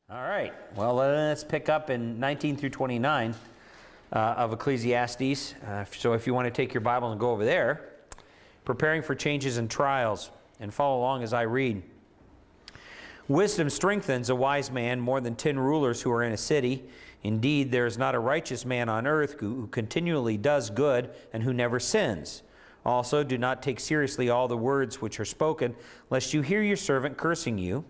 All right. Well, let's pick up in 19 through 29 of Ecclesiastes. So if you want to take your Bible and go over there, preparing for changes and trials, and follow along as I read. Wisdom strengthens a wise man more than 10 rulers who are in a city. Indeed, there is not a righteous man on earth who continually does good and who never sins. Also, do not take seriously all the words which are spoken, lest you hear your servant cursing you.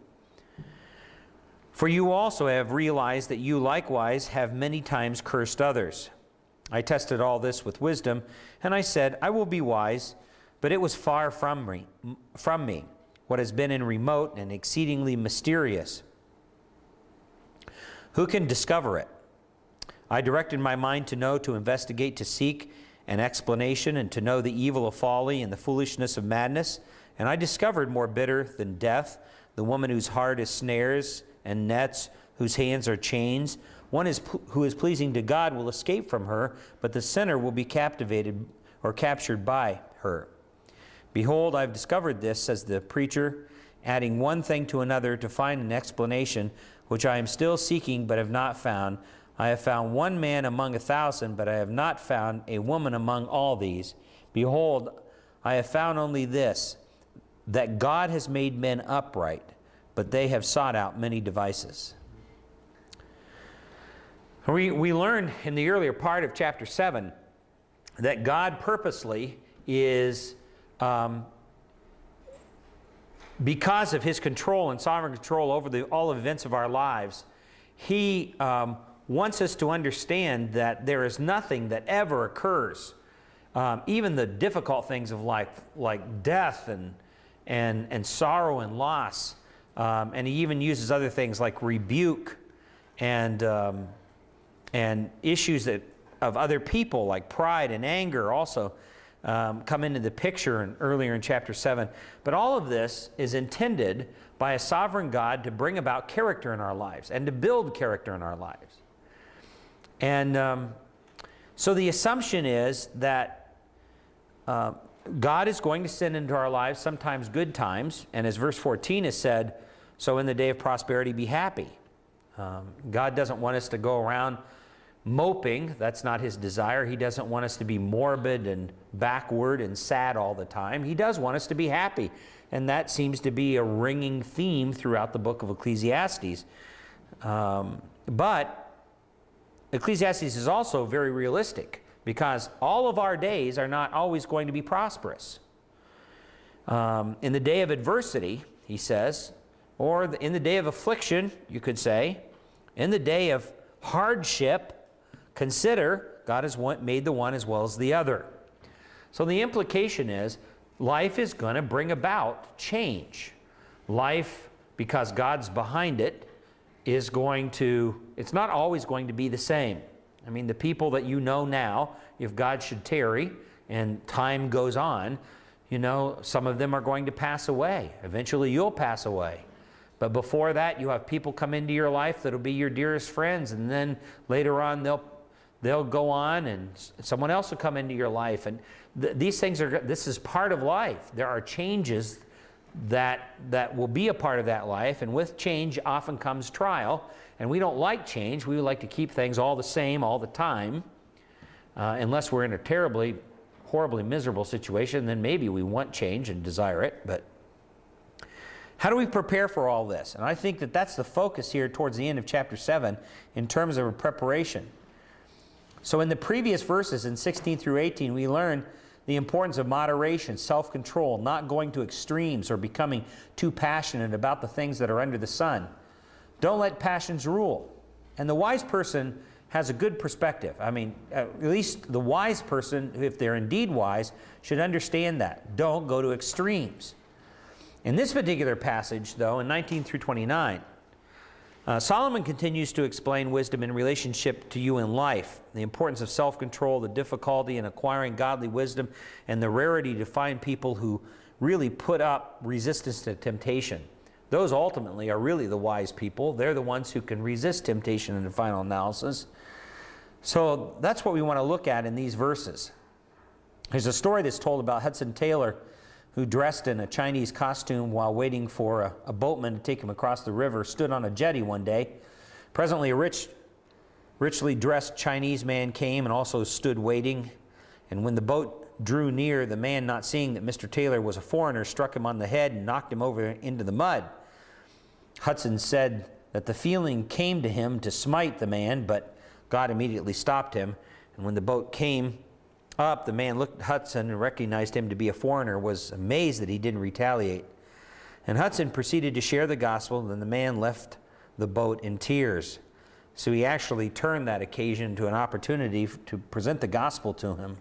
For you also have realized that you likewise have many times cursed others. I tested all this with wisdom, and I said, I will be wise, but it was far from me, what has been in remote and exceedingly mysterious. Who can discover it? I directed my mind to know, to investigate, to seek an explanation, and to know the evil of folly and the foolishness of madness. And I discovered more bitter than death, the woman whose heart is snares and nets, whose hands are chains. One who is pleasing to God will escape from her, but the sinner will be captivated or captured by her. Behold, I have discovered this, says the preacher, adding one thing to another to find an explanation, which I am still seeking but have not found. I have found one man among 1,000, but I have not found a woman among all these. Behold, I have found only this, that God has made men upright, but they have sought out many devices. We learned in the earlier part of chapter 7 that God purposely is, because of His control and sovereign control over all the events of our lives, He wants us to understand that there is nothing that ever occurs, even the difficult things of life, like death and sorrow and loss. And He even uses other things like rebuke and issues of other people like pride and anger also come into the picture earlier in chapter 7. But all of this is intended by a sovereign God to bring about character in our lives and to build character in our lives. And so the assumption is that God is going to send into our lives sometimes good times, and as verse 14 has said, so in the day of prosperity be happy. God doesn't want us to go around moping. That's not His desire. He doesn't want us to be morbid and backward and sad all the time. He does want us to be happy, and that seems to be a ringing theme throughout the book of Ecclesiastes. But Ecclesiastes is also very realistic, because all of our days are not always going to be prosperous. In the day of adversity, he says, or in the day of affliction, you could say, in the day of hardship, consider God has made the one as well as the other. So the implication is life is going to bring about change. Life, because God's behind it, is going to, it's not always going to be the same. I mean, the people that you know now, if God should tarry and time goes on, you know, some of them are going to pass away. Eventually you'll pass away. But before that, you have people come into your life that'll be your dearest friends, and then later on they'll go on and someone else will come into your life. And these things are, this is part of life. There are changes that will be a part of that life, and with change often comes trial, and we don't like change. We would like to keep things all the same all the time, unless we're in a terribly, horribly miserable situation. Then maybe we want change and desire it. But how do we prepare for all this? And I think that that's the focus here towards the end of chapter 7 in terms of preparation. So in the previous verses in 16 through 18, we learned the importance of moderation, self-control, not going to extremes or becoming too passionate about the things that are under the sun. Don't let passions rule. And the wise person has a good perspective. I mean, at least the wise person, if they're indeed wise, should understand that. Don't go to extremes. In this particular passage, though, in 19 through 29, Solomon continues to explain wisdom in relationship to you in life, the importance of self-control, the difficulty in acquiring godly wisdom, and the rarity to find people who really put up resistance to temptation. Those ultimately are really the wise people. They're the ones who can resist temptation in the final analysis. So that's what we want to look at in these verses. There's a story that's told about Hudson Taylor, who dressed in a Chinese costume while waiting for a boatman to take him across the river, stood on a jetty one day. Presently, a richly dressed Chinese man came and also stood waiting. And when the boat drew near, the man, not seeing that Mr. Taylor was a foreigner, struck him on the head and knocked him over into the mud. Hudson said that the feeling came to him to smite the man, but God immediately stopped him. And when the boat came up, the man looked at Hudson and recognized him to be a foreigner, was amazed that he didn't retaliate. And Hudson proceeded to share the gospel, and the man left the boat in tears. So he actually turned that occasion to an opportunity to present the gospel to him.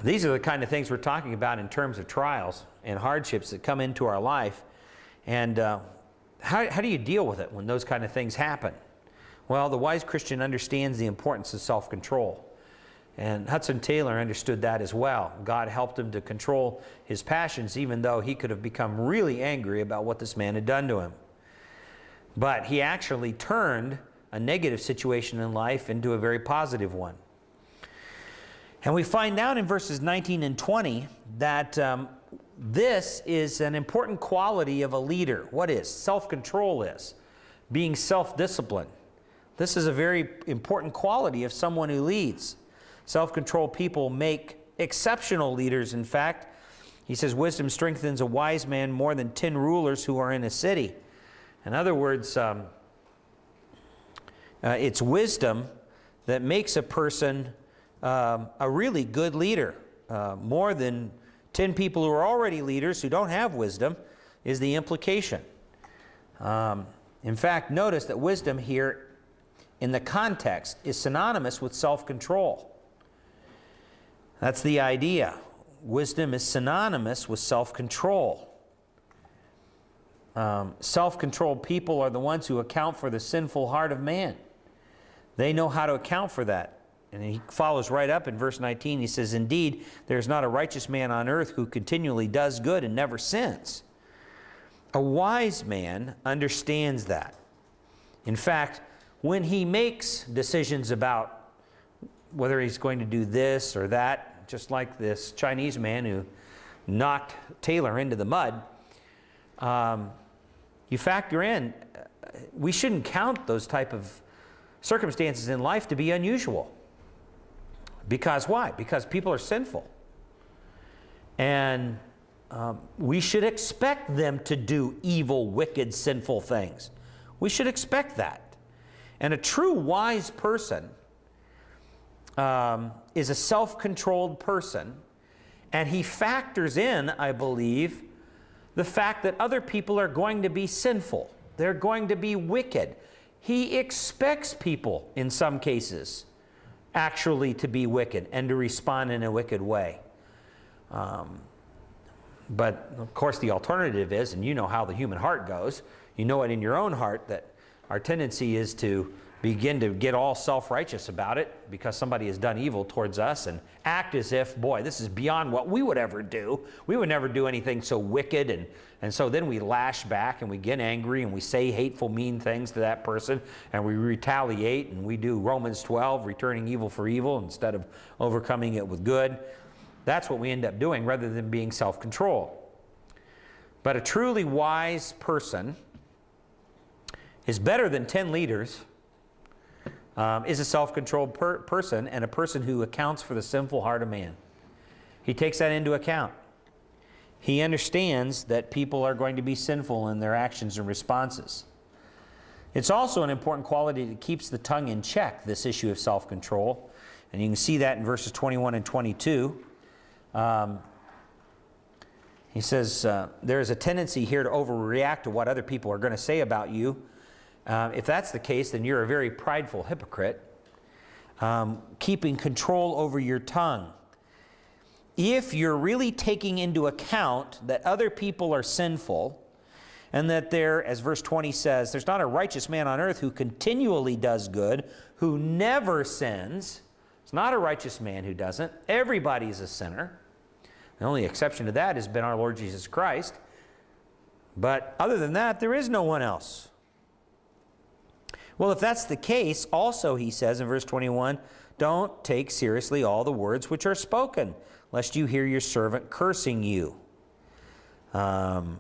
These are the kind of things we're talking about in terms of trials and hardships that come into our life. And how do you deal with it when those kind of things happen? Well, the wise Christian understands the importance of self-control. And Hudson Taylor understood that as well. God helped him to control his passions, even though he could have become really angry about what this man had done to him. But he actually turned a negative situation in life into a very positive one. And we find out in verses 19 and 20 that this is an important quality of a leader. What is? Self-control is. Being self-disciplined. This is a very important quality of someone who leads. Self-controlled people make exceptional leaders. In fact, he says, wisdom strengthens a wise man more than 10 rulers who are in a city. In other words, it's wisdom that makes a person a really good leader. More than 10 people who are already leaders who don't have wisdom is the implication. In fact, notice that wisdom here in the context is synonymous with self-control. That's the idea. Wisdom is synonymous with self-control. Self-controlled people are the ones who account for the sinful heart of man. They know how to account for that. And he follows right up in verse 19. He says, indeed, there is not a righteous man on earth who continually does good and never sins. A wise man understands that. In fact, when he makes decisions about whether he's going to do this or that, just like this Chinese man who knocked Taylor into the mud, you factor in, we shouldn't count those type of circumstances in life to be unusual. Because why? Because people are sinful. And we should expect them to do evil, wicked, sinful things. We should expect that. And a true wise person is a self-controlled person, and he factors in, I believe, the fact that other people are going to be sinful. They're going to be wicked. He expects people, in some cases, actually to be wicked and to respond in a wicked way. But, of course, the alternative is, and you know how the human heart goes, you know it in your own heart, that our tendency is to begin to get all self-righteous about it because somebody has done evil towards us and act as if, boy, this is beyond what we would ever do. We would never do anything so wicked. And so then we lash back and we get angry and we say hateful, mean things to that person and we retaliate and we do Romans 12, returning evil for evil instead of overcoming it with good. That's what we end up doing rather than being self-controlled. But a truly wise person is better than 10 leaders, is a self-controlled person and a person who accounts for the sinful heart of man. He takes that into account. He understands that people are going to be sinful in their actions and responses. It's also an important quality that keeps the tongue in check, this issue of self-control. And you can see that in verses 21 and 22. He says, there is a tendency here to overreact to what other people are going to say about you. If that's the case, then you're a very prideful hypocrite. Keeping control over your tongue. If you're really taking into account that other people are sinful, and that there, as verse 20 says, there's not a righteous man on earth who continually does good, who never sins. It's not a righteous man who doesn't. Everybody's a sinner. The only exception to that has been our Lord Jesus Christ. But other than that, there is no one else. Well, if that's the case, also, he says in verse 21, don't take seriously all the words which are spoken, lest you hear your servant cursing you. And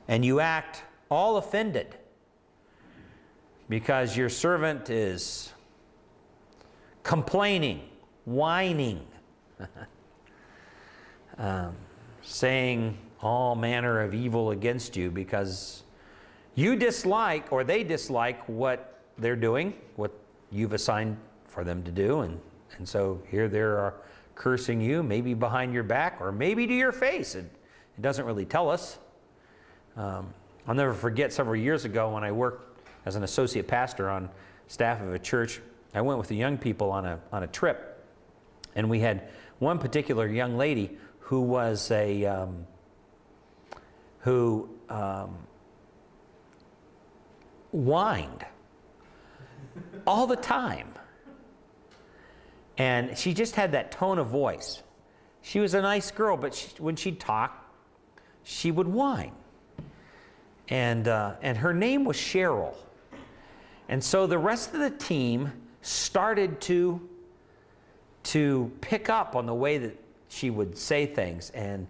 you act all offended because your servant is complaining, whining, saying all manner of evil against you because you dislike, or they dislike, what they're doing, what you've assigned for them to do. And so here they are cursing you, maybe behind your back or maybe to your face. It doesn't really tell us. I'll never forget several years ago when I worked as an associate pastor on staff of a church. I went with the young people on a trip, and we had one particular young lady who was whined all the time. And she just had that tone of voice. She was a nice girl, but when she'd talk, she would whine. And her name was Cheryl. And so the rest of the team started to pick up on the way that she would say things, and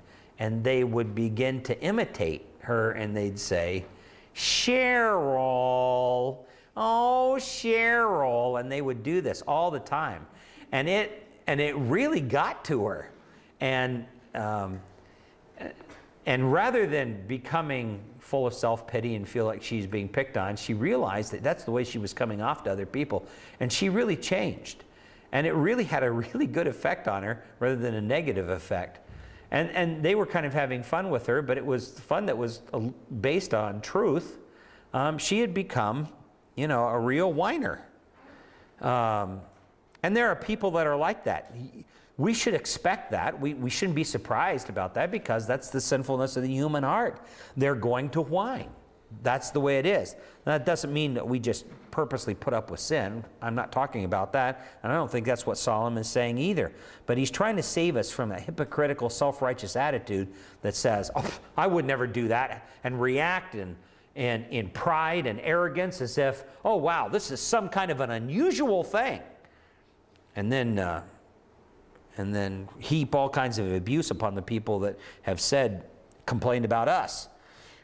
they would begin to imitate her, and they'd say, Cheryl, oh, Cheryl, and they would do this all the time. And it really got to her. And rather than becoming full of self-pity and feel like she's being picked on, she realized that that's the way she was coming off to other people. And she really changed. And it really had a really good effect on her rather than a negative effect. And they were kind of having fun with her, but it was fun that was based on truth. She had become, a real whiner. And there are people that are like that. We should expect that. We shouldn't be surprised about that because that's the sinfulness of the human heart. They're going to whine. That's the way it is. That doesn't mean that we just purposely put up with sin. I'm not talking about that, and I don't think that's what Solomon is saying either. But he's trying to save us from that hypocritical, self-righteous attitude that says, oh, I would never do that, and react in pride and arrogance as if, oh, wow, this is some kind of an unusual thing. And then heap all kinds of abuse upon the people that have complained about us.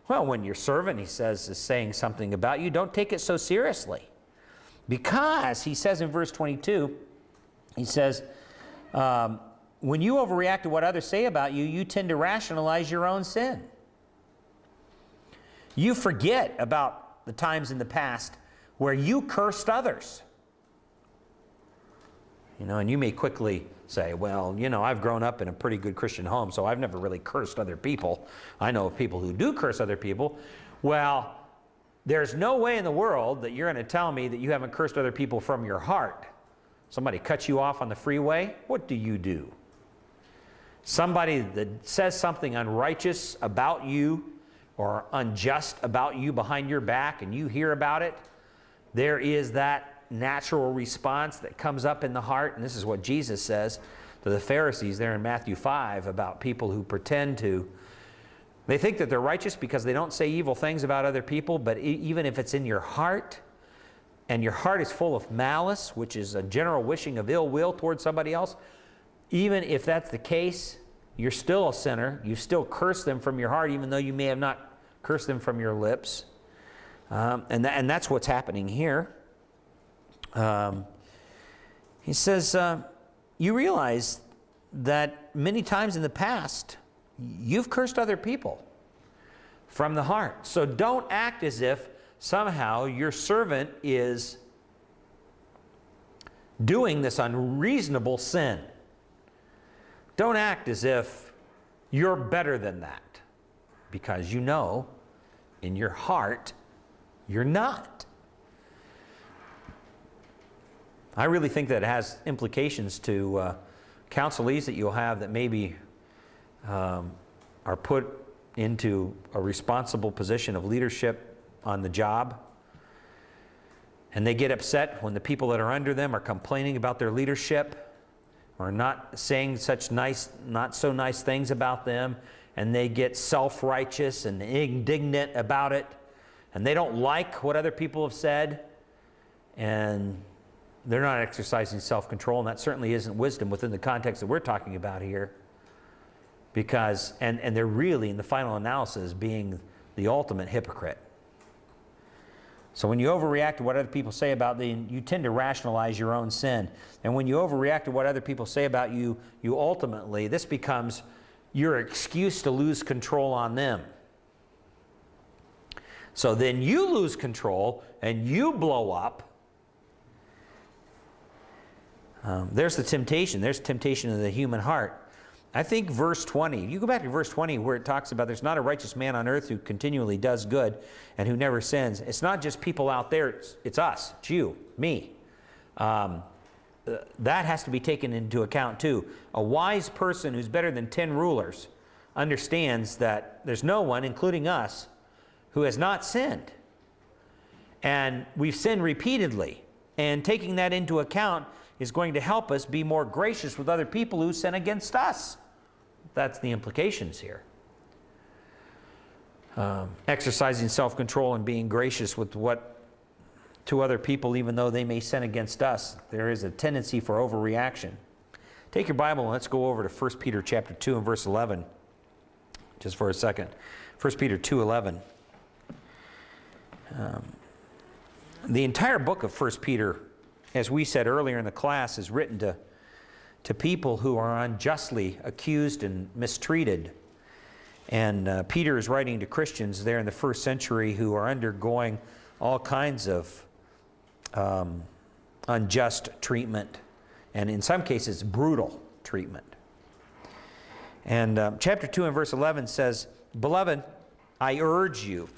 Well, when your servant, he says, is saying something about you, don't take it so seriously. Because, he says in verse 22, he says, when you overreact to what others say about you, you tend to rationalize your own sin. You forget about the times in the past where you cursed others. And you may quickly say, well, I've grown up in a pretty good Christian home, so I've never really cursed other people. I know of people who do curse other people. Well, there's no way in the world that you're going to tell me that you haven't cursed other people from your heart. Somebody cuts you off on the freeway, what do? Somebody that says something unrighteous about you or unjust about you behind your back and you hear about it, there is that natural response that comes up in the heart. And this is what Jesus says to the Pharisees there in Matthew 5 about people who pretend to. They think that they're righteous because they don't say evil things about other people, but even if it's in your heart, and your heart is full of malice, which is a general wishing of ill will towards somebody else, even if that's the case, you're still a sinner. You still curse them from your heart, even though you may have not cursed them from your lips. And that's what's happening here. He says, you realize that many times in the past, you've cursed other people from the heart. So don't act as if somehow your servant is doing this unreasonable sin. Don't act as if you're better than that, because in your heart, you're not. I really think that it has implications to counselees that you'll have that maybe are put into a responsible position of leadership on the job. And they get upset when the people that are under them are complaining about their leadership or not saying such not so nice things about them. And they get self-righteous and indignant about it. And they don't like what other people have said. And they're not exercising self-control, and that certainly isn't wisdom within the context that we're talking about here. Because, and they're really, in the final analysis, being the ultimate hypocrite. So when you overreact to what other people say about you, you tend to rationalize your own sin. And when you overreact to what other people say about you, you ultimately, this becomes your excuse to lose control on them. So then you lose control and you blow up. There's the temptation. There's temptation in the human heart. I think verse 20, you go back to verse 20 where it talks about there's not a righteous man on earth who continually does good and who never sins. It's not just people out there, it's us, it's you, me. That has to be taken into account too. A wise person who's better than 10 rulers understands that there's no one, including us, who has not sinned. And we've sinned repeatedly. And taking that into account is going to help us be more gracious with other people who sin against us. That's the implications here. Exercising self-control and being gracious to other people, even though they may sin against us. There is a tendency for overreaction. Take your Bible and let's go over to 1 Peter chapter 2 and verse 11. Just for a second. 1 Peter 2:11. The entire book of 1 Peter, as we said earlier in the class, is written to people who are unjustly accused and mistreated. And Peter is writing to Christians there in the first century who are undergoing all kinds of unjust treatment, and in some cases brutal treatment. And chapter 2 and verse 11 says, "Beloved, I urge you,"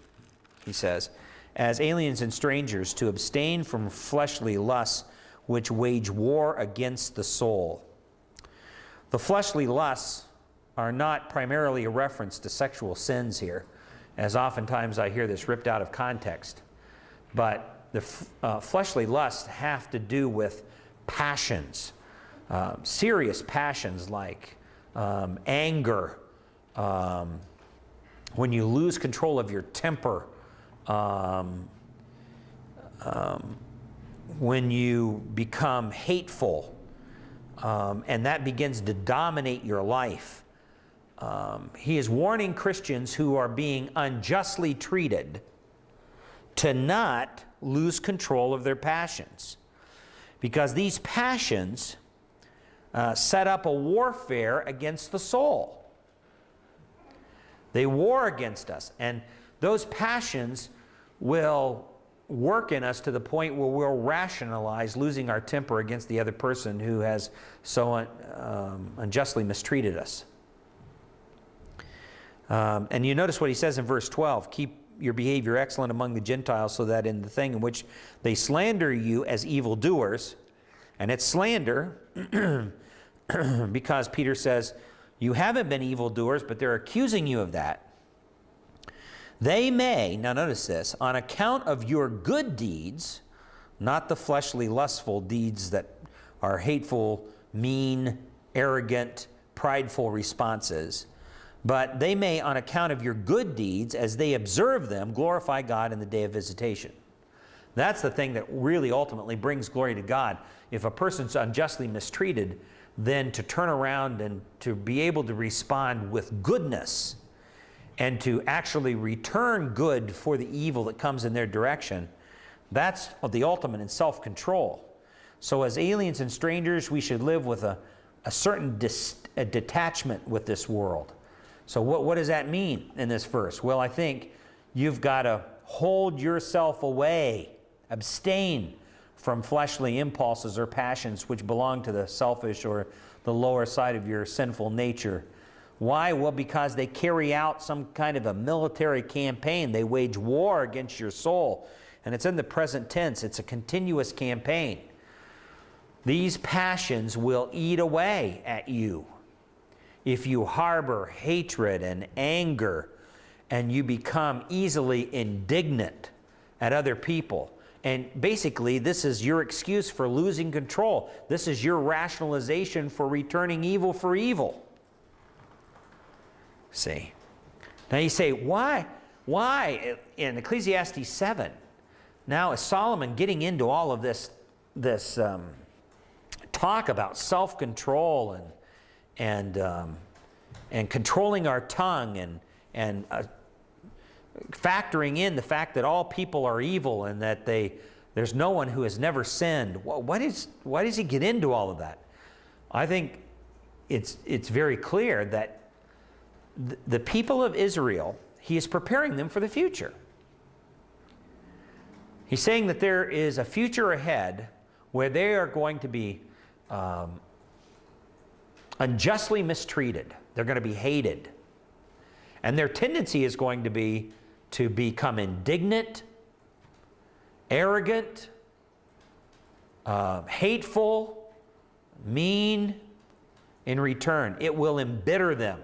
he says, "as aliens and strangers, to abstain from fleshly lusts which wage war against the soul." The fleshly lusts are not primarily a reference to sexual sins here, as oftentimes I hear this ripped out of context. But the fleshly lusts have to do with passions, serious passions like anger, when you lose control of your temper, when you become hateful, and that begins to dominate your life. He is warning Christians who are being unjustly treated to not lose control of their passions, because these passions set up a warfare against the soul. They war against us, and those passions will work in us to the point where we'll rationalize losing our temper against the other person who has so unjustly mistreated us. And you notice what he says in verse 12, "Keep your behavior excellent among the Gentiles, so that in the thing in which they slander you as evildoers," and it's slander because Peter says, you haven't been evildoers, but they're accusing you of that. "They may," now notice this, "on account of your good deeds," not the fleshly, lustful deeds that are hateful, mean, arrogant, prideful responses, but they may, on account of your good deeds, as they observe them, glorify God in the day of visitation. That's the thing that really ultimately brings glory to God. If a person's unjustly mistreated, then to turn around and to be able to respond with goodness and to actually return good for the evil that comes in their direction, that's the ultimate in self-control. So as aliens and strangers, we should live with a certain detachment with this world. So what does that mean in this verse? Well, I think you've got to hold yourself away, abstain from fleshly impulses or passions which belong to the selfish or the lower side of your sinful nature. Why? Well, because they carry out some kind of a military campaign. They wage war against your soul. And it's in the present tense. It's a continuous campaign. These passions will eat away at you. If you harbor hatred and anger, and you become easily indignant at other people, and basically this is your excuse for losing control. This is your rationalization for returning evil for evil. See? Now you say, why in Ecclesiastes 7, now is Solomon getting into all of this this talk about self-control and controlling our tongue and factoring in the fact that all people are evil and that there's no one who has never sinned. Why does he get into all of that? I think it's very clear that the people of Israel, he is preparing them for the future. He's saying that there is a future ahead where they are going to be unjustly mistreated. They're going to be hated. And their tendency is going to be to become indignant, arrogant, hateful, mean in return. It will embitter them.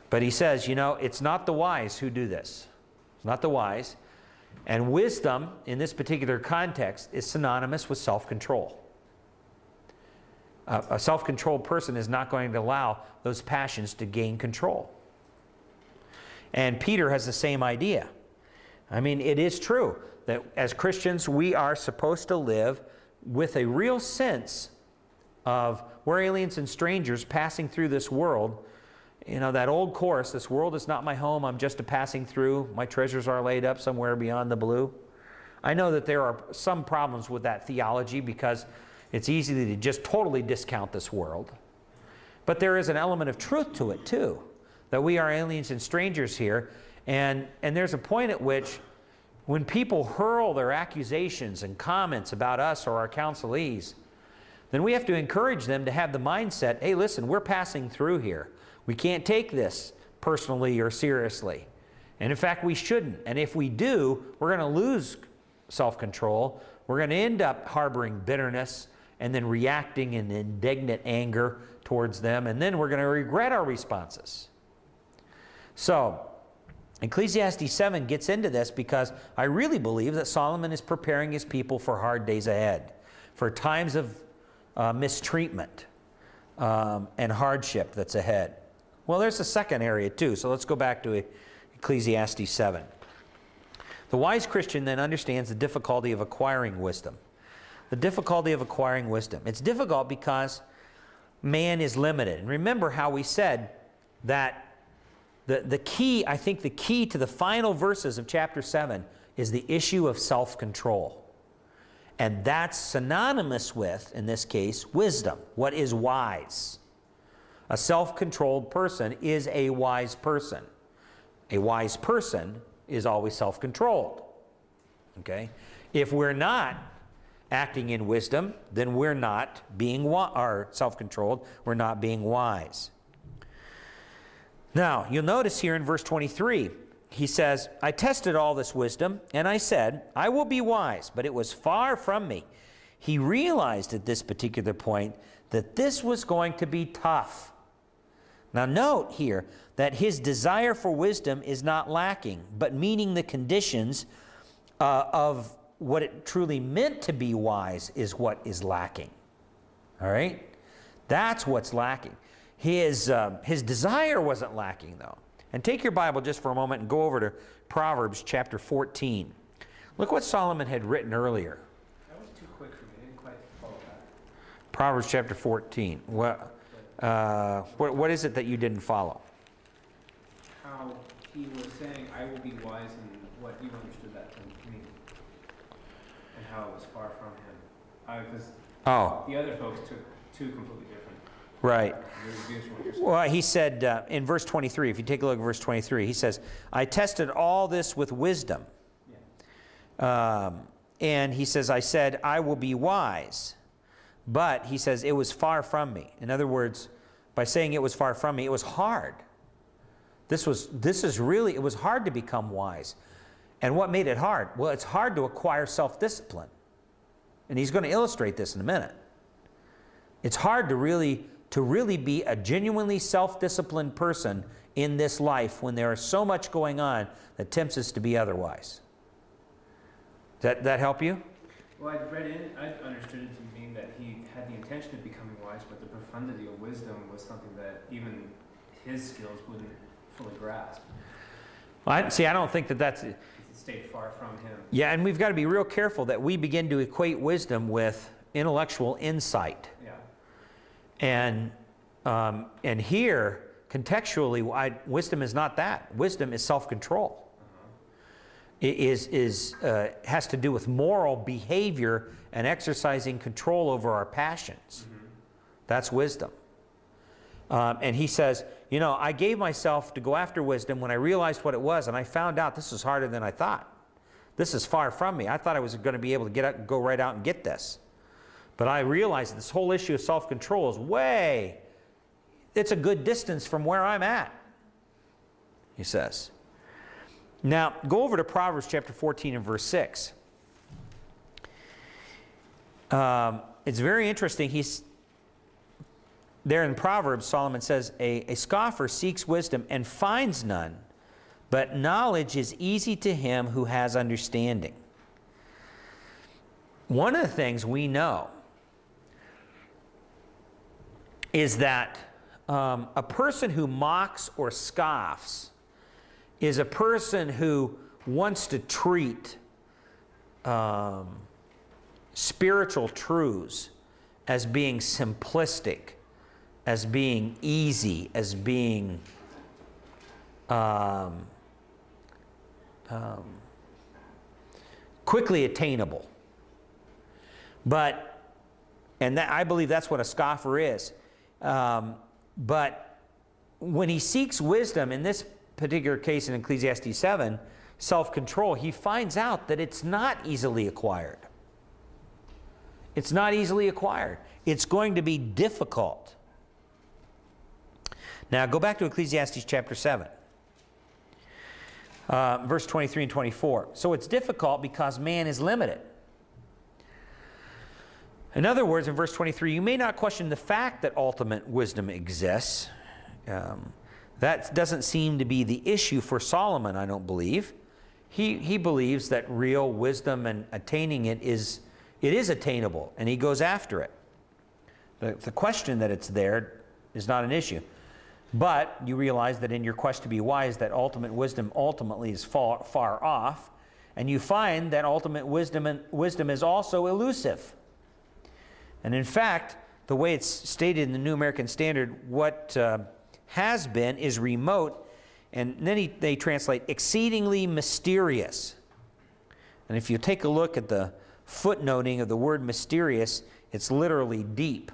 But he says, you know, it's not the wise who do this. It's not the wise. And wisdom, in this particular context, is synonymous with self-control. A self-controlled person is not going to allow those passions to gain control. And Peter has the same idea. I mean, it is true that as Christians, we are supposed to live with a real sense of we're aliens and strangers passing through this world. You know, that old chorus, this world is not my home, I'm just a passing through, my treasures are laid up somewhere beyond the blue. I know that there are some problems with that theology because it's easy to just totally discount this world. But there is an element of truth to it too, that we are aliens and strangers here, and there's a point at which when people hurl their accusations and comments about us or our counselees, then we have to encourage them to have the mindset, hey listen, we're passing through here. We can't take this personally or seriously. And in fact, we shouldn't. And if we do, we're going to lose self-control. We're going to end up harboring bitterness and then reacting in indignant anger towards them. And then we're going to regret our responses. So, Ecclesiastes 7 gets into this because I really believe that Solomon is preparing his people for hard days ahead, for times of mistreatment and hardship that's ahead. Well, there's a second area too, so let's go back to Ecclesiastes 7. The wise Christian then understands the difficulty of acquiring wisdom. The difficulty of acquiring wisdom. It's difficult because man is limited. And remember how we said that the key, I think the key to the final verses of chapter 7 is the issue of self-control. And that's synonymous with, in this case, wisdom. What is wise? A self-controlled person is a wise person. A wise person is always self-controlled. Okay? If we're not acting in wisdom, then we're not being self-controlled. We're not being wise. Now, you'll notice here in verse 23, he says, I tested all this wisdom, and I said, I will be wise, but it was far from me. He realized at this particular point that this was going to be tough. Now note here that his desire for wisdom is not lacking, but meaning the conditions of what it truly meant to be wise is what is lacking. All right? That's what's lacking. His desire wasn't lacking, though. And take your Bible just for a moment and go over to Proverbs chapter 14. Look what Solomon had written earlier. That was too quick for me. I didn't quite follow that. Proverbs chapter 14. What is it that you didn't follow? How he was saying, I will be wise, and what you understood that to mean. And how it was far from him. Because the other folks took two completely different. Right. Well, he said in verse 23, if you take a look at verse 23, he says, I tested all this with wisdom. Yeah. And he says, I said, I will be wise. But he says, it was far from me. In other words, by saying it was far from me, it was hard. It was hard to become wise. And what made it hard? Well, it's hard to acquire self-discipline. And he's going to illustrate this in a minute. It's hard to really be a genuinely self-disciplined person in this life when there is so much going on that tempts us to be otherwise. Does that help you? Well, I understood it to mean that he had the intention of becoming wise, but the profundity of wisdom was something that even his skills wouldn't fully grasp. See, I don't think that that's... It stayed far from him. Yeah, and we've got to be real careful that we begin to equate wisdom with intellectual insight. Yeah. And here, contextually, wisdom is not that. Wisdom is self-control. It has to do with moral behavior and exercising control over our passions. That's wisdom. And he says, you know, I gave myself to go after wisdom when I realized what it was, and I found out this was harder than I thought. This is far from me. I thought I was going to be able to go right out and get this. But I realized this whole issue of self-control is it's a good distance from where I'm at, he says. Now, go over to Proverbs chapter 14 and verse 6. It's very interesting. There in Proverbs, Solomon says, a scoffer seeks wisdom and finds none, but knowledge is easy to him who has understanding. One of the things we know is that a person who mocks or scoffs is a person who wants to treat spiritual truths as being simplistic, as being easy, as being quickly attainable. And I believe that's what a scoffer is. But when he seeks wisdom, in this particular case in Ecclesiastes 7, self-control, he finds out that it's not easily acquired. It's not easily acquired. It's going to be difficult. Now, go back to Ecclesiastes chapter 7, verse 23 and 24. So it's difficult because man is limited. In other words, in verse 23, you may not question the fact that ultimate wisdom exists. That doesn't seem to be the issue for Solomon, I don't believe. He believes that real wisdom and attaining it is attainable, and he goes after it. The question that it's there is not an issue. But you realize that in your quest to be wise, that ultimate wisdom ultimately is far off, and you find that ultimate wisdom is also elusive. And in fact, the way it's stated in the New American Standard, what has been is remote, and then they translate exceedingly mysterious. And if you take a look at the footnoting of the word mysterious, it's literally deep.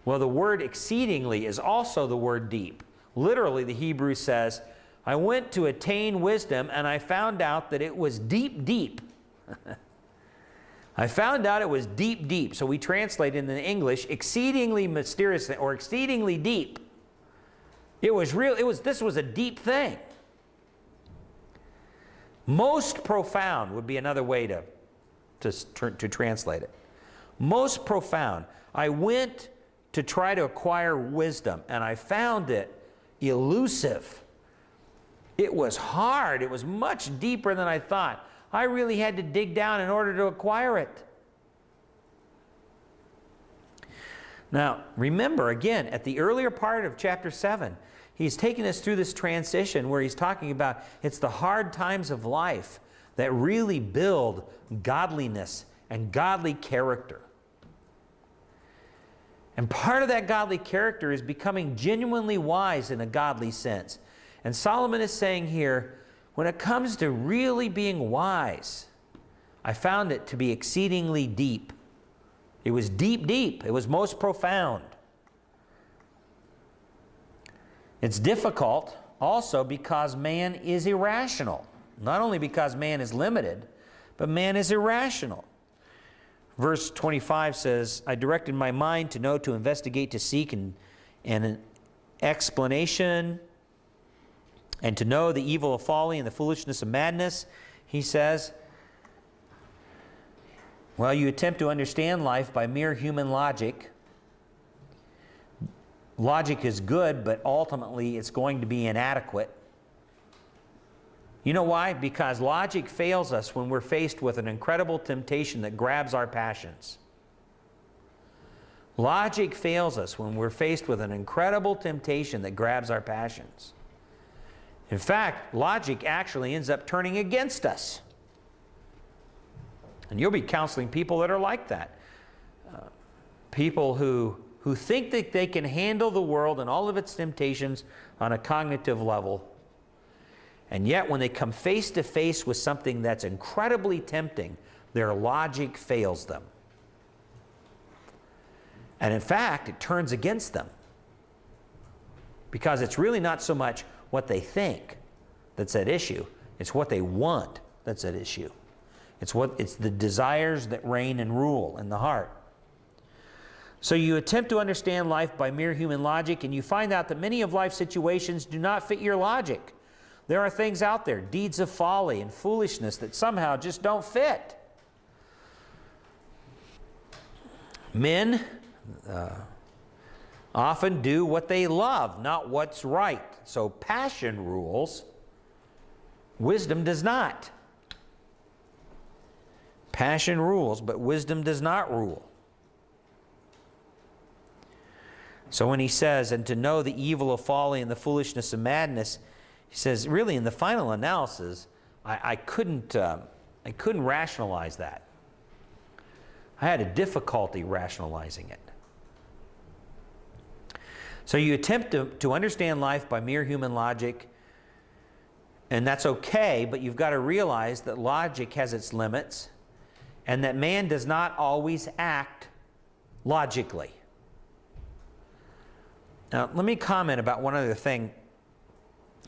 Well, the word exceedingly is also the word deep. Literally, the Hebrew says, I went to attain wisdom, and I found out that it was deep, deep. I found out it was deep, deep. So we translate in the English exceedingly mysterious or exceedingly deep. It was real. This was a deep thing. Most profound would be another way to translate it. Most profound. I went to try to acquire wisdom, and I found it elusive. It was hard. It was much deeper than I thought. I really had to dig down in order to acquire it. Now, remember, again, at the earlier part of chapter 7, he's taking us through this transition where he's talking about it's the hard times of life that really build godliness and godly character. And part of that godly character is becoming genuinely wise in a godly sense. And Solomon is saying here, when it comes to really being wise, I found it to be exceedingly deep. It was deep, deep. It was most profound. It's difficult also because man is irrational. Not only because man is limited, but man is irrational. Verse 25 says, I directed my mind to know, to investigate, to seek, and an explanation, and to know the evil of folly and the foolishness of madness. He says, well, you attempt to understand life by mere human logic. Logic is good, but ultimately it's going to be inadequate. You know why? Because logic fails us when we're faced with an incredible temptation that grabs our passions. Logic fails us when we're faced with an incredible temptation that grabs our passions. In fact, logic actually ends up turning against us. And you'll be counseling people that are like that. People who think that they can handle the world and all of its temptations on a cognitive level. And yet when they come face to face with something that's incredibly tempting, their logic fails them. And in fact, it turns against them. Because it's really not so much what they think that's at issue. It's what they want that's at issue. It's the desires that reign and rule in the heart. So you attempt to understand life by mere human logic, and you find out that many of life's situations do not fit your logic. There are things out there, deeds of folly and foolishness, that somehow just don't fit. Men often do what they love, not what's right. So passion rules. Wisdom does not. Passion rules, but wisdom does not rule. So when he says, and to know the evil of folly and the foolishness of madness, he says, really in the final analysis, I couldn't rationalize that. I had a difficulty rationalizing it. So you attempt to understand life by mere human logic, and that's okay, but you've got to realize that logic has its limits, and that man does not always act logically. Now, let me comment about one other thing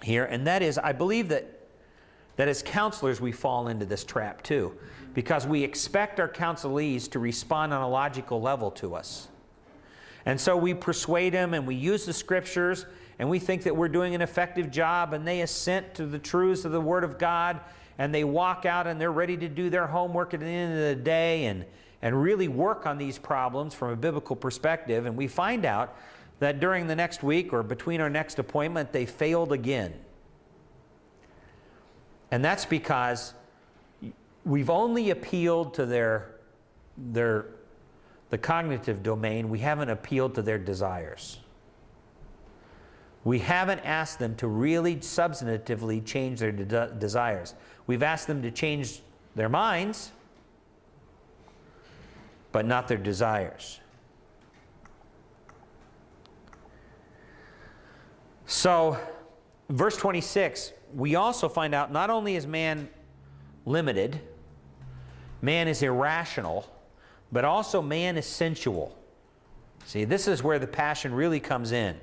here, and that is, I believe that as counselors we fall into this trap too, because we expect our counselees to respond on a logical level to us. And so we persuade them, and we use the Scriptures, and we think that we're doing an effective job, and they assent to the truths of the Word of God, and they walk out and they're ready to do their homework at the end of the day and really work on these problems from a biblical perspective, and we find out that during the next week or between our next appointment, they failed again. And that's because we've only appealed to the cognitive domain. We haven't appealed to their desires. We haven't asked them to really substantively change their desires. We've asked them to change their minds, but not their desires. So, verse 26, we also find out not only is man limited, man is irrational, but also man is sensual. See, this is where the passion really comes in.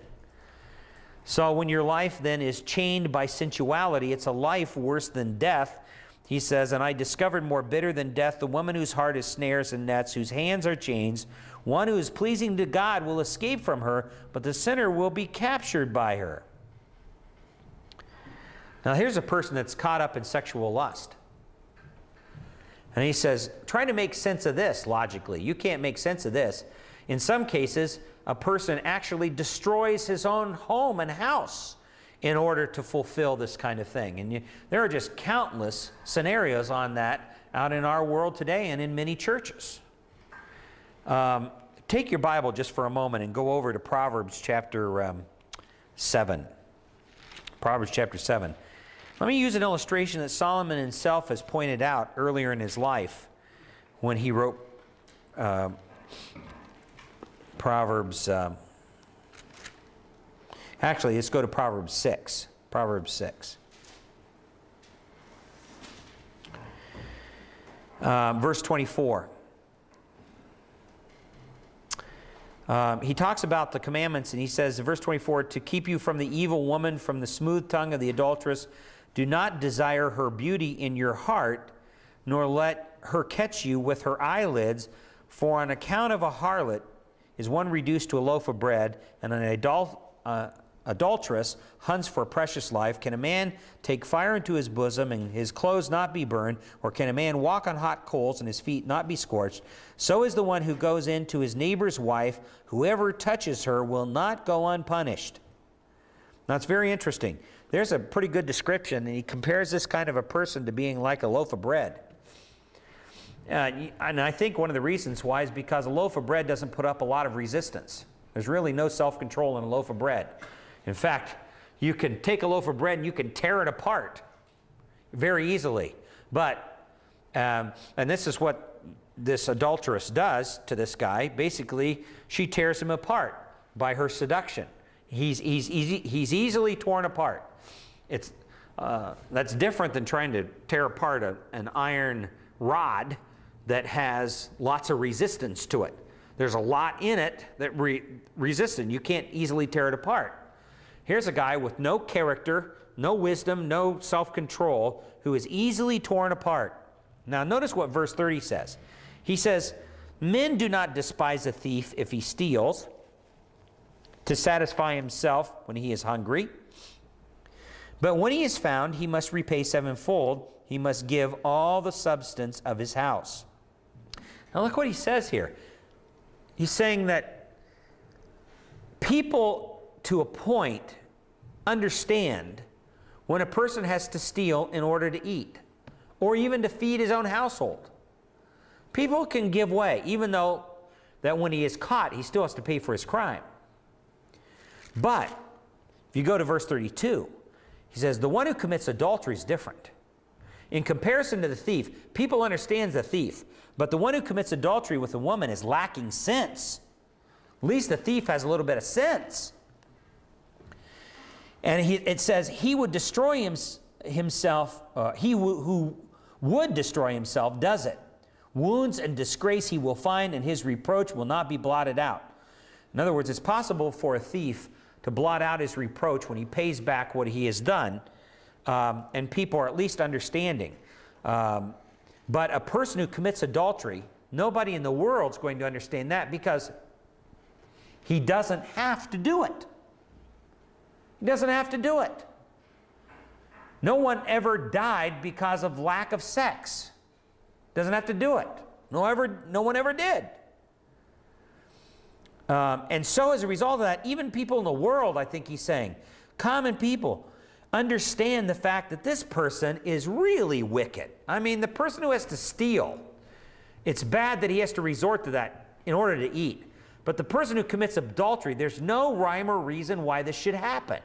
So when your life then is chained by sensuality, it's a life worse than death. He says, and I discovered more bitter than death the woman whose heart is snares and nets, whose hands are chains. One who is pleasing to God will escape from her, but the sinner will be captured by her. Now here's a person that's caught up in sexual lust. And he says, try to make sense of this logically. You can't make sense of this. In some cases, a person actually destroys his own home and house in order to fulfill this kind of thing. And there are just countless scenarios on that out in our world today and in many churches. Take your Bible just for a moment and go over to Proverbs chapter 7. Proverbs chapter 7. Let me use an illustration that Solomon himself has pointed out earlier in his life when he wrote Proverbs. Actually, let's go to Proverbs 6. Proverbs 6. Verse 24. He talks about the commandments, and he says in verse 24, to keep you from the evil woman, from the smooth tongue of the adulteress, do not desire her beauty in your heart, nor let her catch you with her eyelids, for on account of a harlot is one reduced to a loaf of bread, and an adulteress hunts for precious life. Can a man take fire into his bosom and his clothes not be burned? Or can a man walk on hot coals and his feet not be scorched? So is the one who goes in to his neighbor's wife. Whoever touches her will not go unpunished. Now it's very interesting. There's a pretty good description, and he compares this kind of a person to being like a loaf of bread. And I think one of the reasons why is because a loaf of bread doesn't put up a lot of resistance. There's really no self-control in a loaf of bread. In fact, You can take a loaf of bread and you can tear it apart very easily. But, and this is what this adulteress does to this guy. Basically, she tears him apart by her seduction. He's easily torn apart. That's different than trying to tear apart an iron rod that has lots of resistance to it. There's a lot in it that resists it. You can't easily tear it apart. Here's a guy with no character, no wisdom, no self-control, who is easily torn apart. Now notice what verse 30 says. He says, men do not despise a thief if he steals, to satisfy himself when he is hungry. But when he is found, he must repay sevenfold. He must give all the substance of his house. Now look what he says here. He's saying that people, to a point, understand when a person has to steal in order to eat, or even to feed his own household. People can give way, even though that when he is caught, he still has to pay for his crime. But if you go to verse 32, he says, the one who commits adultery is different. In comparison to the thief, people understand the thief, but the one who commits adultery with a woman is lacking sense. At least the thief has a little bit of sense. And it says, he would destroy himself, who would destroy himself does it. Wounds and disgrace he will find, and his reproach will not be blotted out. In other words, it's possible for a thief to blot out his reproach when he pays back what he has done, and people are at least understanding. But a person who commits adultery, nobody in the world is going to understand that, because he doesn't have to do it. He doesn't have to do it. No one ever died because of lack of sex. Doesn't have to do it. No one ever did. And so as a result of that, even people in the world, I think he's saying, common people, understand the fact that this person is really wicked. I mean, the person who has to steal, it's bad that he has to resort to that in order to eat. But the person who commits adultery, there's no rhyme or reason why this should happen.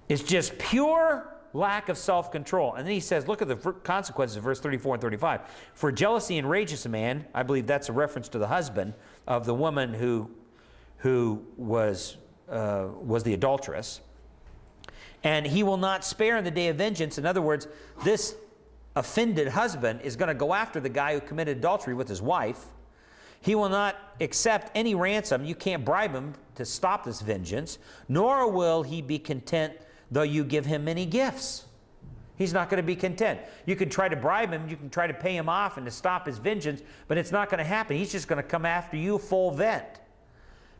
It's just pure lack of self-control. And then he says, look at the consequences of verse 34 and 35. For jealousy enrages a man. I believe that's a reference to the husband of the woman who was the adulteress. And he will not spare in the day of vengeance. In other words, this offended husband is going to go after the guy who committed adultery with his wife. He will not accept any ransom. You can't bribe him to stop this vengeance. Nor will he be content though you give him many gifts. He's not going to be content. You can try to bribe him, you can try to pay him off and to stop his vengeance, but it's not going to happen. He's just going to come after you full vent,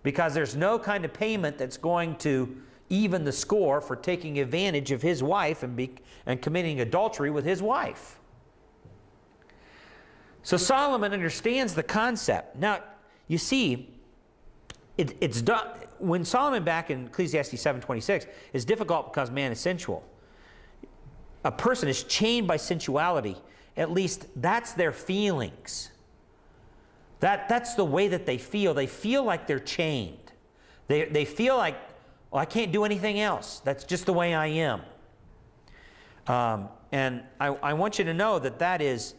because there's no kind of payment that's going to even the score for taking advantage of his wife and committing adultery with his wife. So Solomon understands the concept. Now, you see, it's done. When Solomon back in Ecclesiastes 7:26, it's difficult because man is sensual. A person is chained by sensuality. At least that's their feelings. That's the way that they feel. They feel like they're chained. They feel like, well, I can't do anything else. That's just the way I am. And I want you to know that is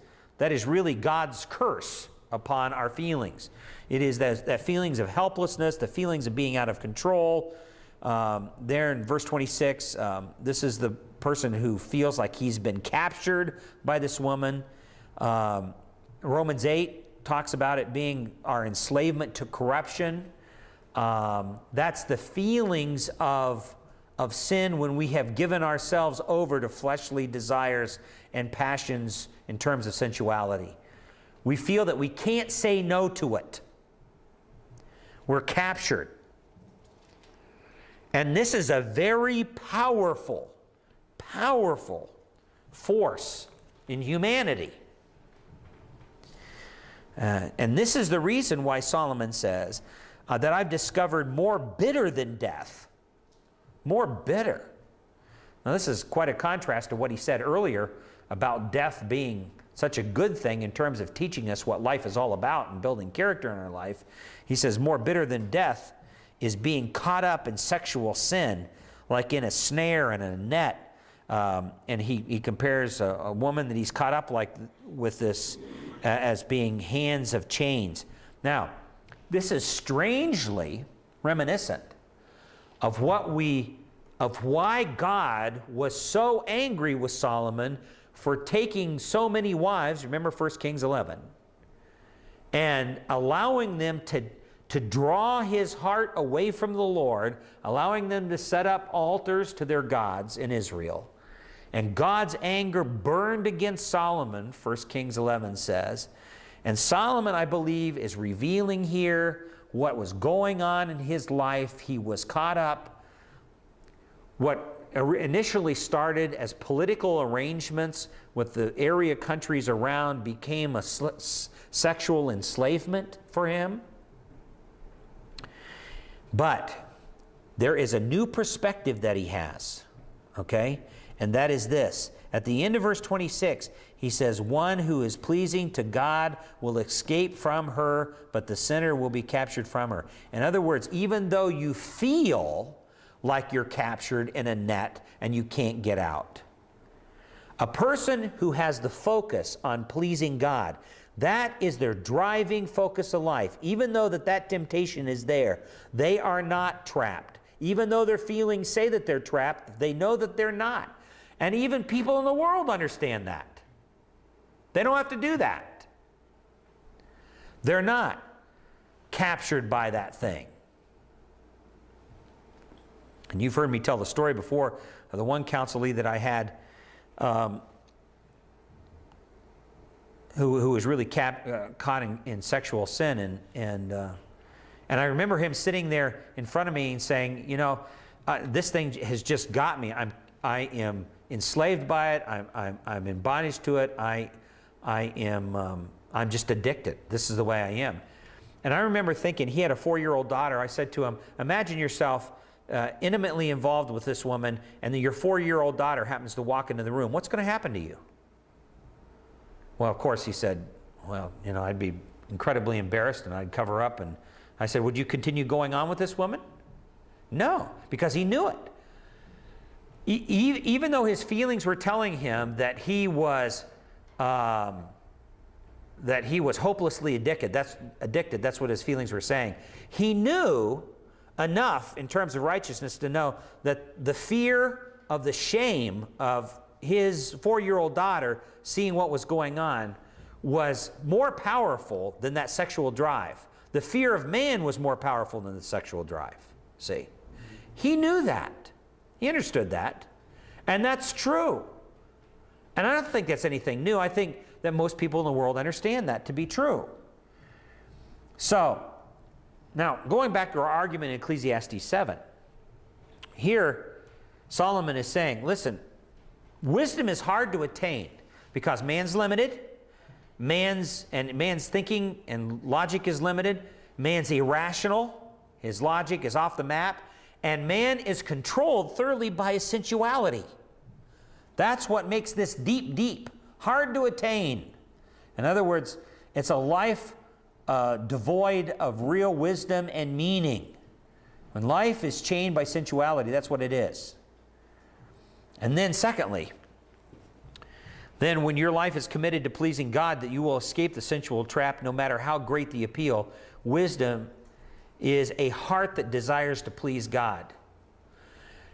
really God's curse upon our feelings. It is that feelings of helplessness, the feelings of being out of control. There in verse 26, this is the person who feels like he's been captured by this woman. Romans 8 talks about it being our enslavement to corruption. That's the feelings of sin when we have given ourselves over to fleshly desires and passions in terms of sensuality. We feel that we can't say no to it. We're captured. And this is a very powerful, powerful force in humanity. And this is the reason why Solomon says that I've discovered more bitter than death. More bitter. Now this is quite a contrast to what he said earlier about death being such a good thing in terms of teaching us what life is all about and building character in our life. He says more bitter than death is being caught up in sexual sin, like in a snare and a net. And he compares a woman that he's caught up like with this as being hands of chains. Now, this is strangely reminiscent of why God was so angry with Solomon for taking so many wives, remember 1 Kings 11, and allowing them to draw his heart away from the Lord, allowing them to set up altars to their gods in Israel. And God's anger burned against Solomon, 1 Kings 11 says. And Solomon, I believe, is revealing here what was going on in his life. He was caught up. What initially started as political arrangements with the area countries around became a sexual enslavement for him. But there is a new perspective that he has, okay? And that is this. At the end of verse 26, he says, one who is pleasing to God will escape from her, but the sinner will be captured from her. In other words, even though you feel like you're captured in a net and you can't get out, a person who has the focus on pleasing God, that is their driving focus of life. Even though that temptation is there, they are not trapped. Even though their feelings say that they're trapped, they know that they're not. And even people in the world understand that. They don't have to do that. They're not captured by that thing. And you've heard me tell the story before of the one counselee that I had who was really caught in sexual sin. And I remember him sitting there in front of me and saying, you know, this thing has just got me. I am enslaved by it. I'm in bondage to it. I'm just addicted. This is the way I am. And I remember thinking, he had a 4-year-old daughter. I said to him, imagine yourself intimately involved with this woman, and then your 4-year-old daughter happens to walk into the room. What's going to happen to you? Well, of course, he said, well, you know, I'd be incredibly embarrassed and I'd cover up. And I said, would you continue going on with this woman? No, because he knew it. Even though his feelings were telling him that he was hopelessly addicted, that's what his feelings were saying. He knew enough in terms of righteousness to know that the fear of the shame of his 4-year-old daughter seeing what was going on was more powerful than that sexual drive. The fear of man was more powerful than the sexual drive. See? He knew that. He understood that. And that's true. And I don't think that's anything new. I think that most people in the world understand that to be true. So, now, going back to our argument in Ecclesiastes 7, here Solomon is saying, listen, wisdom is hard to attain because man's limited, man's thinking and logic is limited, man's irrational, his logic is off the map, and man is controlled thoroughly by his sensuality. That's what makes this deep, hard to attain. In other words, it's a life devoid of real wisdom and meaning. When life is chained by sensuality, that's what it is. And then secondly, then when your life is committed to pleasing God, that you will escape the sensual trap no matter how great the appeal. Wisdom is a heart that desires to please God.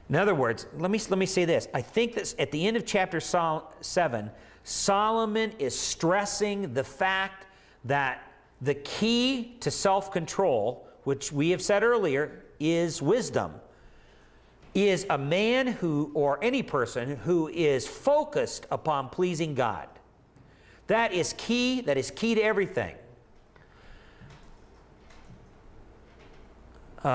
In other words, let me say this. I think that at the end of chapter 7, Solomon is stressing the fact that the key to self-control, which we have said earlier, is wisdom, is a man who, or any person who is focused upon pleasing God. That is key. That is key to everything. You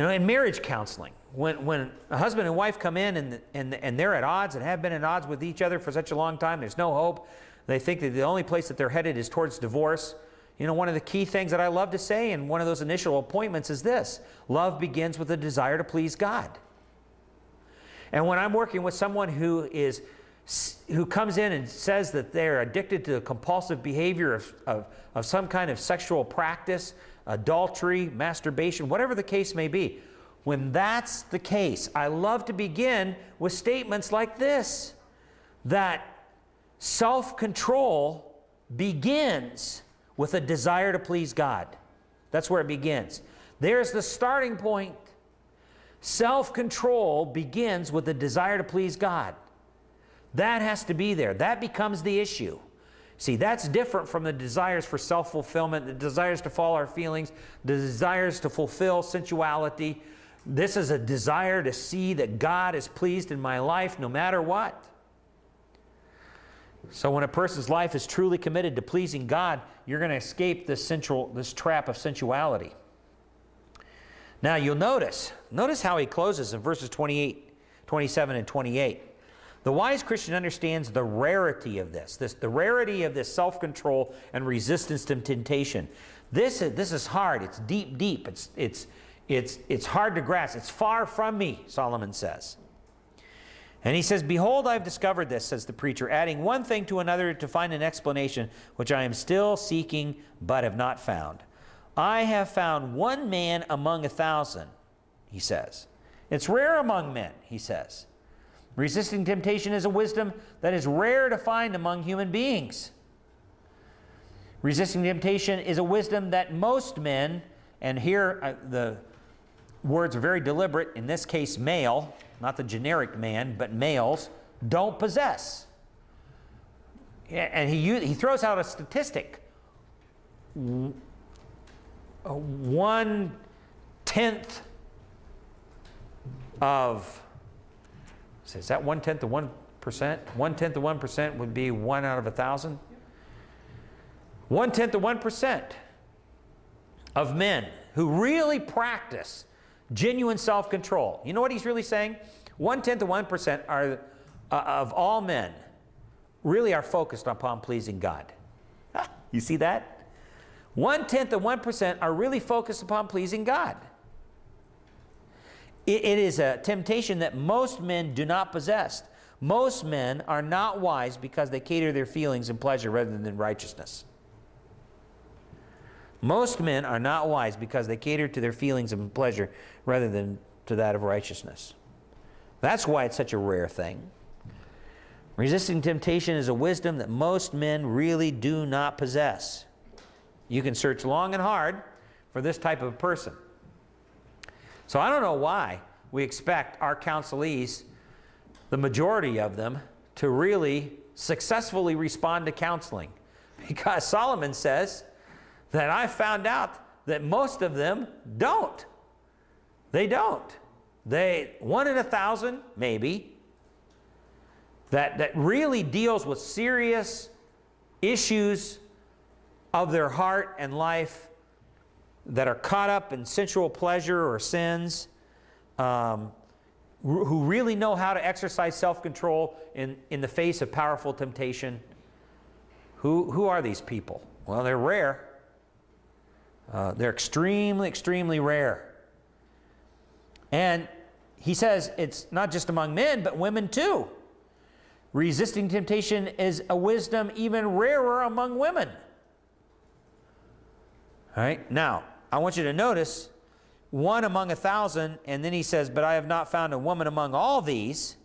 know, in marriage counseling, when a husband and wife come in and they're at odds and have been at odds with each other for such a long time, there's no hope, they think that the only place that they're headed is towards divorce. You know, one of the key things that I love to say in one of those initial appointments is this: love begins with a desire to please God. And when I'm working with someone who comes in and says that they're addicted to the compulsive behavior of some kind of sexual practice, adultery, masturbation, whatever the case may be, when that's the case, I love to begin with statements like this, that self-control begins with a desire to please God. That's where it begins. There's the starting point. Self-control begins with a desire to please God. That has to be there. That becomes the issue. See, that's different from the desires for self-fulfillment, the desires to follow our feelings, the desires to fulfill sensuality. This is a desire to see that God is pleased in my life no matter what. So when a person's life is truly committed to pleasing God, you're going to escape this trap of sensuality. Now you'll notice how he closes in verses 27 and 28. The wise Christian understands the rarity of the rarity of this self-control and resistance to temptation. This is hard. It's deep. It's hard to grasp. It's far from me, Solomon says. And he says, behold, I've discovered this, says the preacher, adding one thing to another to find an explanation, which I am still seeking, but have not found. I have found one man among 1,000, he says. It's rare among men, he says. Resisting temptation is a wisdom that is rare to find among human beings. Resisting temptation is a wisdom that most men, and here the words are very deliberate, in this case male, not the generic man, but males, don't possess. And he throws out a statistic. 1/10 of, is that 1/10 of 1%? 1/10 of 1% would be 1 out of 1,000. 1/10 of 1% of men who really practice genuine self-control. You know what he's really saying? 1/10 of 1% of all men really are focused upon pleasing God. You see that? 1/10 of 1% are really focused upon pleasing God. It is a temptation that most men do not possess. Most men are not wise because they cater to their feelings and pleasure rather than righteousness. Most men are not wise because they cater to their feelings and pleasure rather than to that of righteousness. That's why it's such a rare thing. Resisting temptation is a wisdom that most men really do not possess. You can search long and hard for this type of person. So I don't know why we expect our counselees, the majority of them, to really successfully respond to counseling. Because Solomon says that I found out that most of them don't. They don't. 1 in 1,000, maybe, that really deals with serious issues of their heart and life that are caught up in sensual pleasure or sins, who really know how to exercise self-control in the face of powerful temptation. Who are these people? Well, they're rare. They're extremely, extremely rare. And he says it's not just among men, but women too. Resisting temptation is a wisdom even rarer among women. All right, now, I want you to notice 1 among 1,000, and then he says, but I have not found a woman among all these.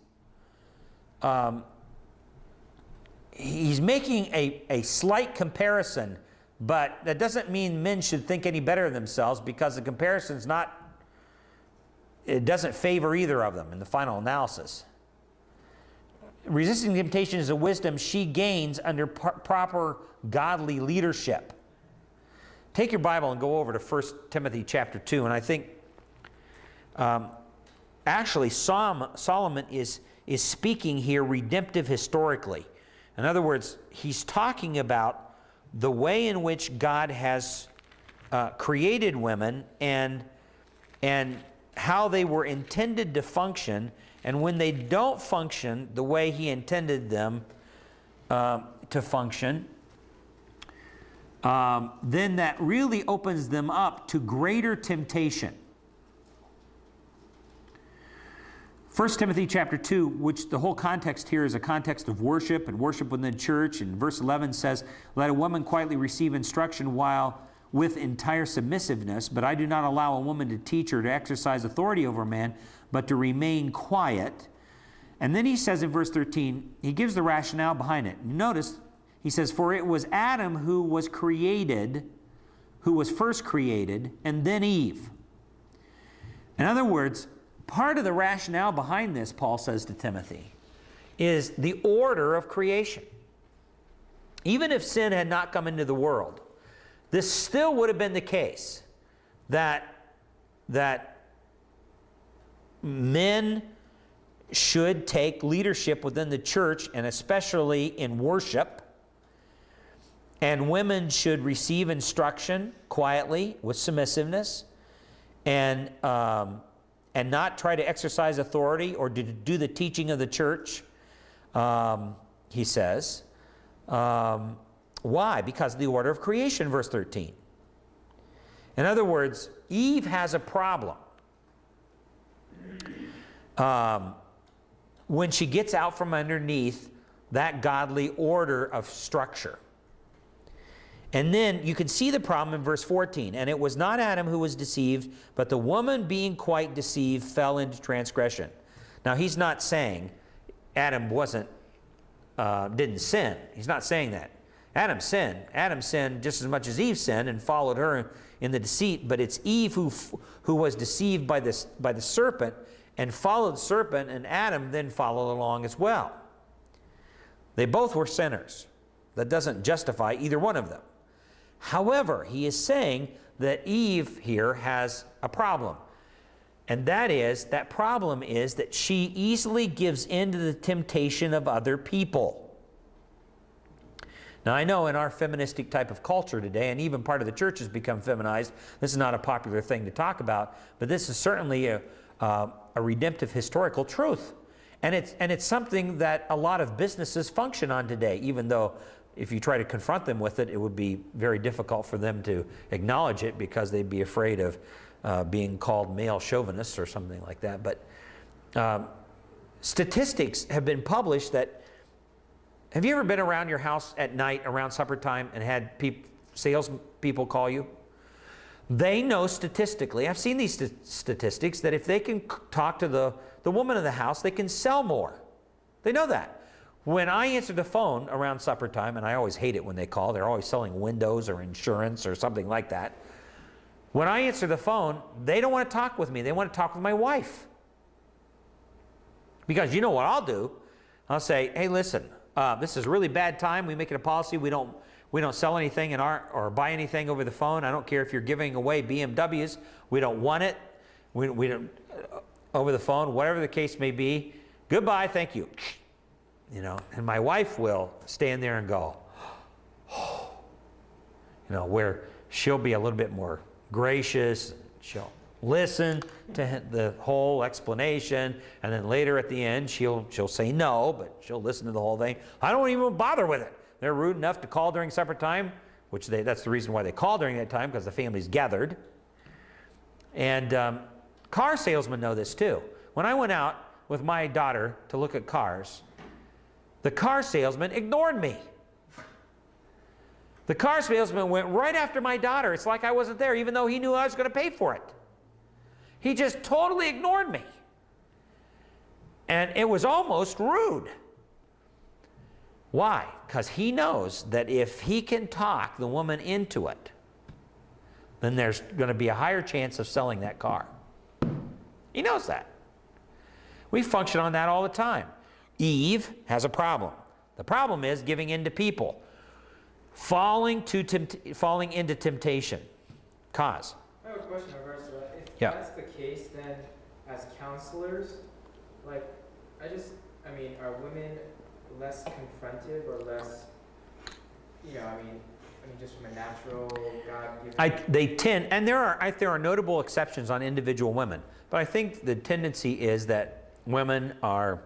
He's making a slight comparison, but that doesn't mean men should think any better of themselves, because the comparison's not, it doesn't favor either of them in the final analysis. Resisting temptation is a wisdom she gains under proper godly leadership. Take your Bible and go over to 1 Timothy chapter 2, and I think actually Solomon is speaking here redemptive historically. In other words, he's talking about the way in which God has created women and how they were intended to function, and when they don't function the way he intended them to function, then that really opens them up to greater temptation. 1 Timothy chapter 2, which the whole context here is a context of worship and worship within the church, and verse 11 says, let a woman quietly receive instruction while with entire submissiveness, but I do not allow a woman to teach or to exercise authority over a man, but to remain quiet. And then he says in verse 13, he gives the rationale behind it. Notice, he says, for it was Adam who was created, who was first created, and then Eve. In other words, part of the rationale behind this, Paul says to Timothy, is the order of creation. Even if sin had not come into the world, this still would have been the case that men should take leadership within the church, and especially in worship, and women should receive instruction quietly with submissiveness, and not try to exercise authority or to do the teaching of the church, he says. Why? Because of the order of creation, verse 13. In other words, Eve has a problem when she gets out from underneath that godly order of structure. And then you can see the problem in verse 14. And it was not Adam who was deceived, but the woman being quite deceived fell into transgression. Now he's not saying Adam didn't sin. He's not saying that. Adam sinned. Adam sinned just as much as Eve sinned and followed her in the deceit. But it's Eve who was deceived by the serpent and followed the serpent, and Adam then followed along as well. They both were sinners. That doesn't justify either one of them. However, he is saying that Eve here has a problem. And that problem is that she easily gives in to the temptation of other people. Now, I know in our feministic type of culture today, and even part of the church has become feminized, this is not a popular thing to talk about, but this is certainly a redemptive historical truth. And it's something that a lot of businesses function on today, even though if you try to confront them with it, it would be very difficult for them to acknowledge it because they'd be afraid of being called male chauvinists or something like that. But statistics have been published that, have you ever been around your house at night around supper time and had salespeople call you? They know statistically, I've seen these statistics, that if they can talk to the woman of the house, they can sell more. They know that. When I answer the phone around supper time, and I always hate it when they call, they're always selling windows or insurance or something like that. When I answer the phone, they don't want to talk with me. They want to talk with my wife. Because you know what I'll do? I'll say, hey, listen, this is a really bad time. We make it a policy. We don't sell anything or buy anything over the phone. I don't care if you're giving away BMWs. We don't want it. We don't over the phone, whatever the case may be. Goodbye, thank you. You know, and my wife will stand there and go, you know, where she'll be a little bit more gracious. She'll listen to the whole explanation, and then later at the end she'll say no, but she'll listen to the whole thing. I don't even bother with it. They're rude enough to call during supper time, which that's the reason why they call during that time, because the family's gathered. And car salesmen know this too. When I went out with my daughter to look at cars, the car salesman ignored me. The car salesman went right after my daughter. It's like I wasn't there, even though he knew I was going to pay for it. He just totally ignored me. And it was almost rude. Why? Because he knows that if he can talk the woman into it, then there's going to be a higher chance of selling that car. He knows that. We function on that all the time. Eve has a problem. The problem is giving in to people. Falling into temptation. Cause. I have a question in regards to that. If that's the case, then as counselors, like, I mean, are women less confrontive or less, you know, I mean, just from a natural God-given... They tend, and there are notable exceptions on individual women, but I think the tendency is that women are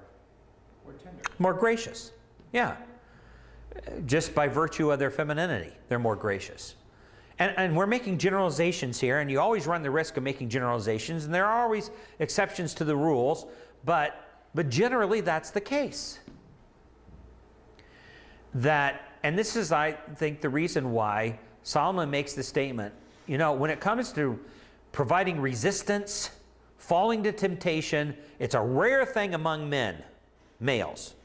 more gracious. Yeah. Just by virtue of their femininity, they're more gracious. And we're making generalizations here, and you always run the risk of making generalizations, and there are always exceptions to the rules, but generally that's the case. And this is, I think, the reason why Solomon makes the statement, you know, when it comes to providing resistance, falling to temptation, it's a rare thing among men, males.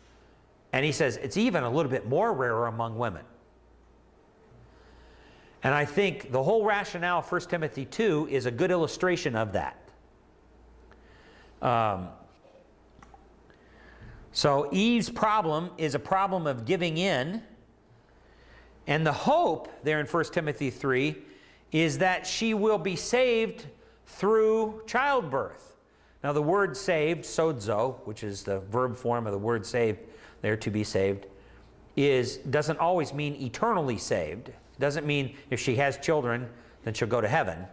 And he says it's even a little bit more rare among women. And I think the whole rationale of 1 Timothy 2 is a good illustration of that. So Eve's problem is a problem of giving in. And the hope there in 1 Timothy 3 is that she will be saved through childbirth. Now the word saved, sozo, which is the verb form of the word saved, there to be saved, doesn't always mean eternally saved. It doesn't mean if she has children, then she'll go to heaven.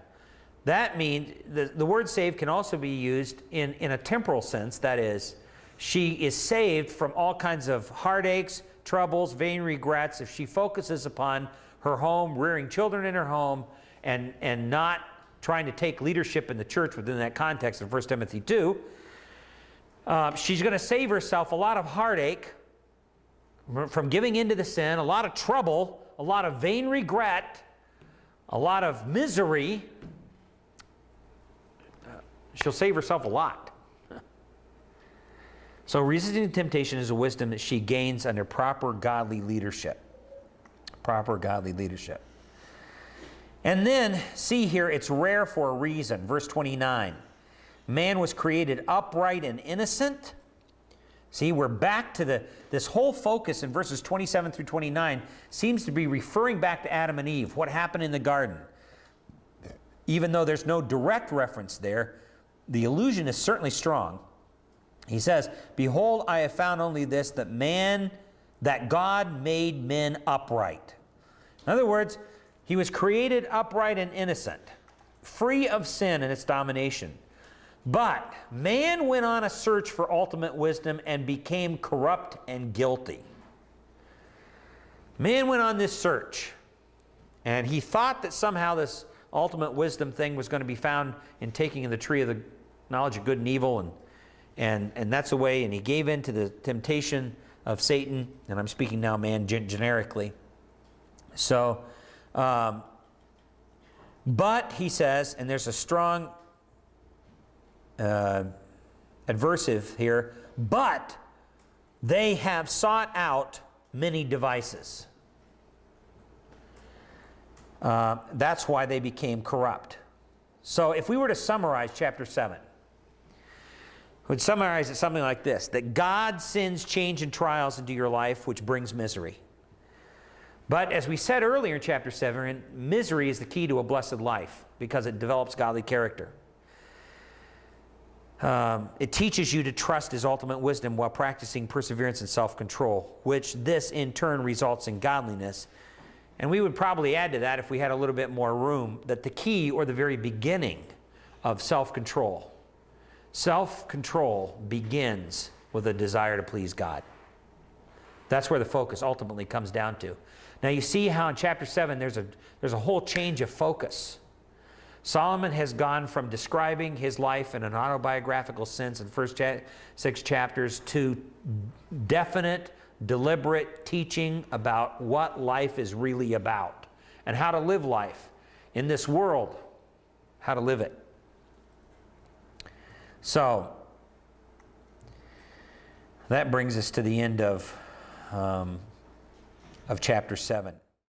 That means the word saved can also be used in a temporal sense. That is, she is saved from all kinds of heartaches, troubles, vain regrets if she focuses upon her home, rearing children in her home, and not trying to take leadership in the church within that context of 1 Timothy 2. She's going to save herself a lot of heartache from giving into the sin, a lot of trouble, a lot of vain regret, a lot of misery. She'll save herself a lot. So resisting temptation is a wisdom that she gains under proper godly leadership. Proper godly leadership. And then, see here, it's rare for a reason. Verse 29. Man was created upright and innocent. See, we're back to this whole focus in verses 27 through 29 seems to be referring back to Adam and Eve, what happened in the garden. Even though there's no direct reference there, the allusion is certainly strong. He says, behold, I have found only this, that God made men upright. In other words, he was created upright and innocent, free of sin and its domination. But man went on a search for ultimate wisdom and became corrupt and guilty. Man went on this search, and he thought that somehow this ultimate wisdom thing was going to be found in taking of the tree of the knowledge of good and evil, and that's the way, and he gave in to the temptation of Satan, and I'm speaking now man generically. So, but he says, and there's a strong adversive here, but they have sought out many devices. That's why they became corrupt. So if we were to summarize chapter 7, would summarize it something like this, that God sends change and trials into your life, which brings misery. But as we said earlier in chapter 7, misery is the key to a blessed life because it develops godly character. It teaches you to trust His ultimate wisdom while practicing perseverance and self-control, which this in turn results in godliness. And we would probably add to that, if we had a little bit more room, that the key or the very beginning of self-control. Self-control begins with a desire to please God. That's where the focus ultimately comes down to. Now you see how in chapter 7 there's a whole change of focus. Solomon has gone from describing his life in an autobiographical sense in the first 6 chapters to definite, deliberate teaching about what life is really about and how to live life in this world, how to live it. So, that brings us to the end of chapter 7.